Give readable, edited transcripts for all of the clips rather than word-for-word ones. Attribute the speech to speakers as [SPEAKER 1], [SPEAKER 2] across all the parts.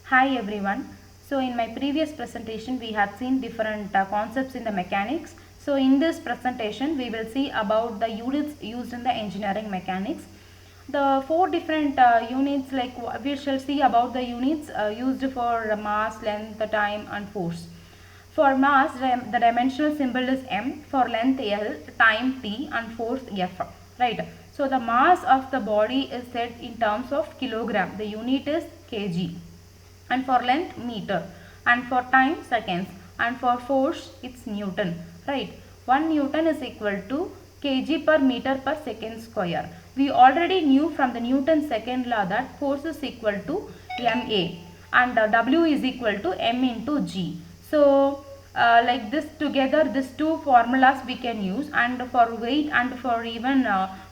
[SPEAKER 1] Hi everyone. So in my previous presentation we had seen different concepts in the mechanics. So in this presentation we will see about the units used in the engineering mechanics. The four different units, like we shall see about the units used for mass, length, time and force. For mass, the dimensional symbol is m, for length L, time T and force F. Right. So the mass of the body is said in terms of kilogram. The unit is kg, and for length meter, and for time seconds, and for force it's Newton. Right. 1 Newton is equal to kg per meter per second square. We already knew from the Newton's second law that force is equal to ma, and w is equal to m into g. So like this, together these two formulas we can use, and for weight and for even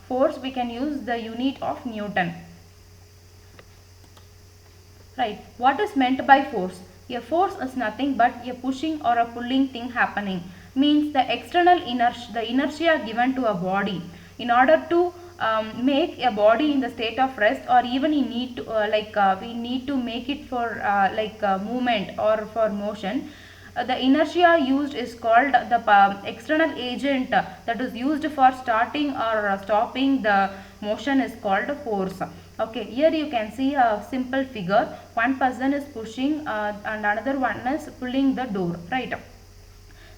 [SPEAKER 1] force we can use the unit of Newton. Right. What is meant by force? A force is nothing but a pushing or a pulling thing happening. Means the external inertia, the inertia given to a body in order to make a body in the state of rest, or even you need to we need to make it for movement or for motion. The inertia used is called the external agent that is used for starting or stopping the motion is called force. Okay, here you can see a simple figure. One person is pushing and another one is pulling the door, right?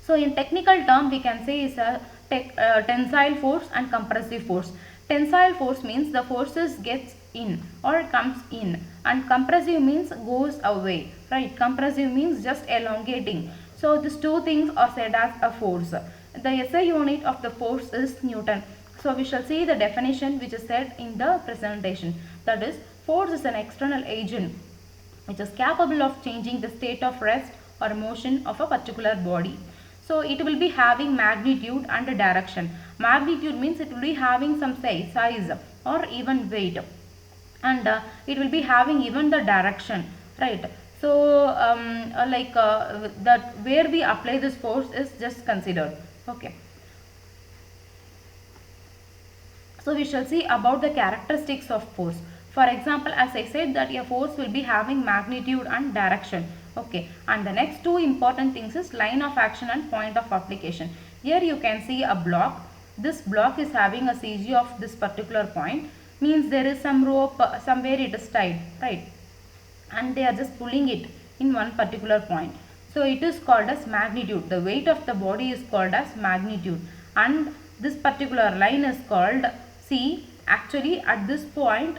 [SPEAKER 1] So in technical term we can say is a tensile force and compressive force. Tensile force means the forces gets in or comes in, and compressive means goes away, right? Compressive means just elongating. So these two things are said as a force. The SI unit of the force is Newton. So we shall see the definition which is said in the presentation. That is, force is an external agent which is capable of changing the state of rest or motion of a particular body. So it will be having magnitude and direction. Magnitude means it will be having some size or even weight, and it will be having even the direction, right? So that where we apply this force is just considered. Okay. So we shall see about the characteristics of force. For example, as I said that a force will be having magnitude and direction. Okay. And the next two important things is line of action and point of application. Here you can see a block. This block is having a CG of this particular point. Means there is some rope somewhere it is tied, right? And they are just pulling it in one particular point. So it is called as magnitude. The weight of the body is called as magnitude, and this particular line is called, see, actually at this point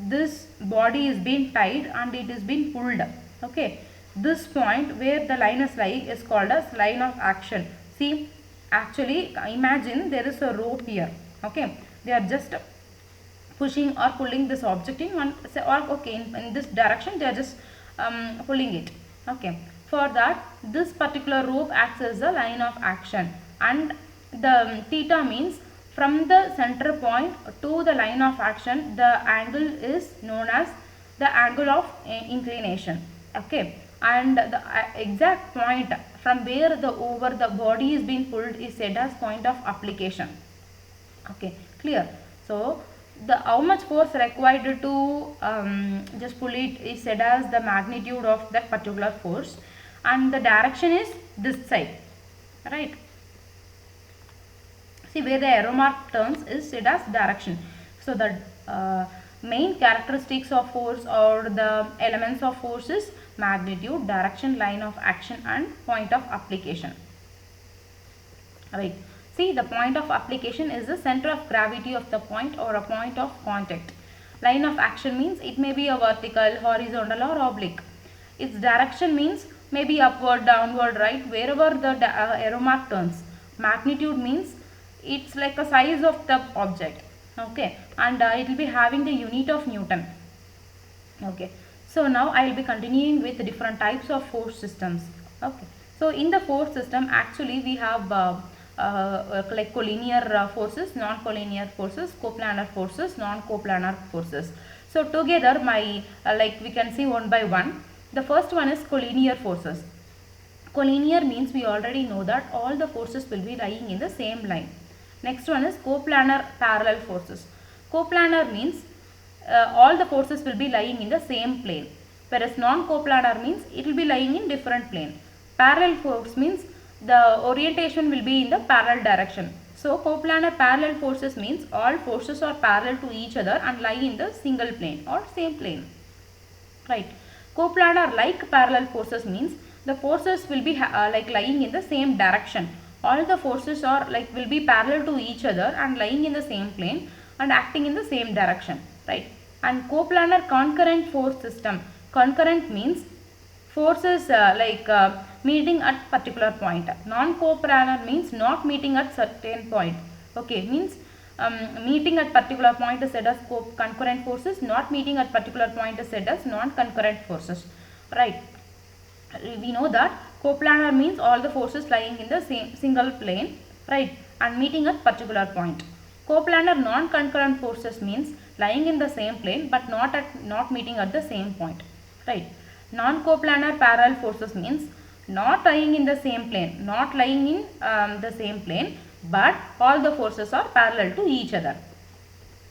[SPEAKER 1] this body is being tied and it is being pulled. Okay, this point where the line is lying is called as line of action. See, actually imagine there is a rope here. Okay, they are just pushing or pulling this object in one, or okay, in this direction they are just pulling it. Okay, for that this particular rope acts as a line of action, and the theta means from the center point to the line of action the angle is known as the angle of inclination. Okay, and the exact point from where the over the body is being pulled is said as point of application. Okay, clear? So the how much force required to just pull it is said as the magnitude of that particular force, and the direction is this side, right? See, where the arrow mark turns is said as direction. So the main characteristics of force or the elements of force is magnitude, direction, line of action and point of application. Right. See, the point of application is the center of gravity of the point or a point of contact. Line of action means it may be a vertical, horizontal or oblique. Its direction means maybe upward, downward, right, wherever the arrow mark turns. Magnitude means it's like a size of the object. Okay, and it will be having the unit of Newton. Okay, so now I will be continuing with different types of force systems. Okay, so in the force system actually we have like collinear forces, non-collinear forces, coplanar forces, non-coplanar forces. So together my like we can see one by one. The first one is collinear forces. Collinear means we already know that all the forces will be lying in the same line. Next one is coplanar parallel forces. Coplanar means all the forces will be lying in the same plane. Whereas non-coplanar means it will be lying in different plane. Parallel force means the orientation will be in the parallel direction. So coplanar parallel forces means all forces are parallel to each other and lie in the single plane or same plane. Right. Coplanar like parallel forces means the forces will be like lying in the same direction. All the forces are like will be parallel to each other and lying in the same plane and acting in the same direction. Right. And coplanar concurrent force system. Concurrent means forces meeting at particular point. Non-coplanar means not meeting at certain point. Okay, means meeting at particular point is said as concurrent forces, not meeting at particular point is said as non-concurrent forces. Right. We know that coplanar means all the forces lying in the same single plane, right, and meeting at particular point. Coplanar non-concurrent forces means lying in the same plane but not meeting at the same point, right. Non-coplanar parallel forces means not lying in the same plane, not lying in the same plane, but all the forces are parallel to each other.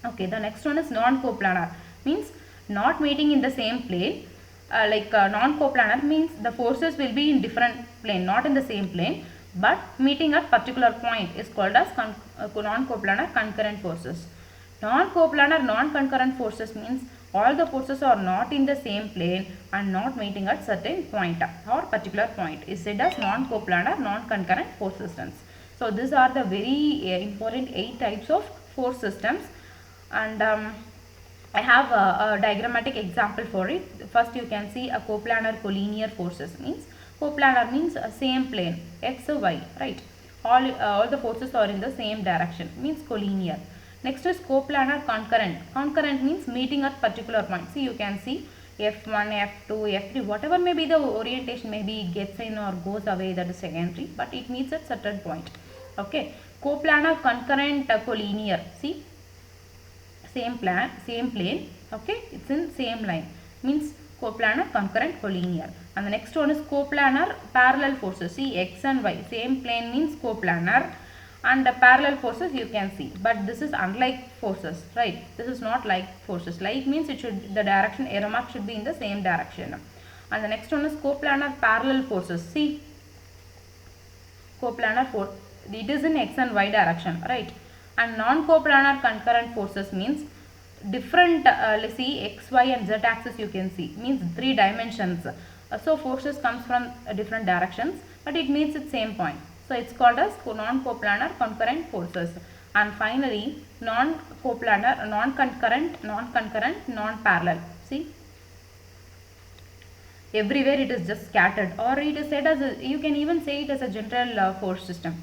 [SPEAKER 1] Okay, the next one is non-coplanar means not meeting in the same plane. Non-coplanar means the forces will be in different plane, not in the same plane, but meeting at particular point is called as non-coplanar concurrent forces. Non-coplanar non-concurrent forces means all the forces are not in the same plane and not meeting at certain point or particular point is said as non-coplanar non-concurrent force systems. So these are the very important 8 types of force systems, and I have a diagrammatic example for it. First you can see a coplanar collinear forces means coplanar means same plane x y, right, all the forces are in the same direction means collinear. Next is coplanar concurrent. Concurrent means meeting at particular point. See, you can see F1, F2, F3, whatever may be the orientation, maybe gets in or goes away, that is secondary, but it meets at certain point. Okay. Coplanar concurrent collinear. See, same plane. Okay, it's in same line. Means coplanar concurrent collinear. And the next one is coplanar parallel forces. See, X and Y. Same plane means coplanar. And the parallel forces you can see, but this is unlike forces, right? This is not like forces. Like means it should, the direction arrow mark should be in the same direction. And the next one is coplanar parallel forces. See, coplanar force, it is in x and y direction, right? And non-coplanar concurrent forces means different, let's see, x, y and z axis you can see, means 3 dimensions. So forces comes from different directions, but it meets its same point. So it's called as non-coplanar concurrent forces. And finally, non-coplanar, non-concurrent, non-parallel. See, everywhere it is just scattered, or it is said as a, you can even say it as a general force system.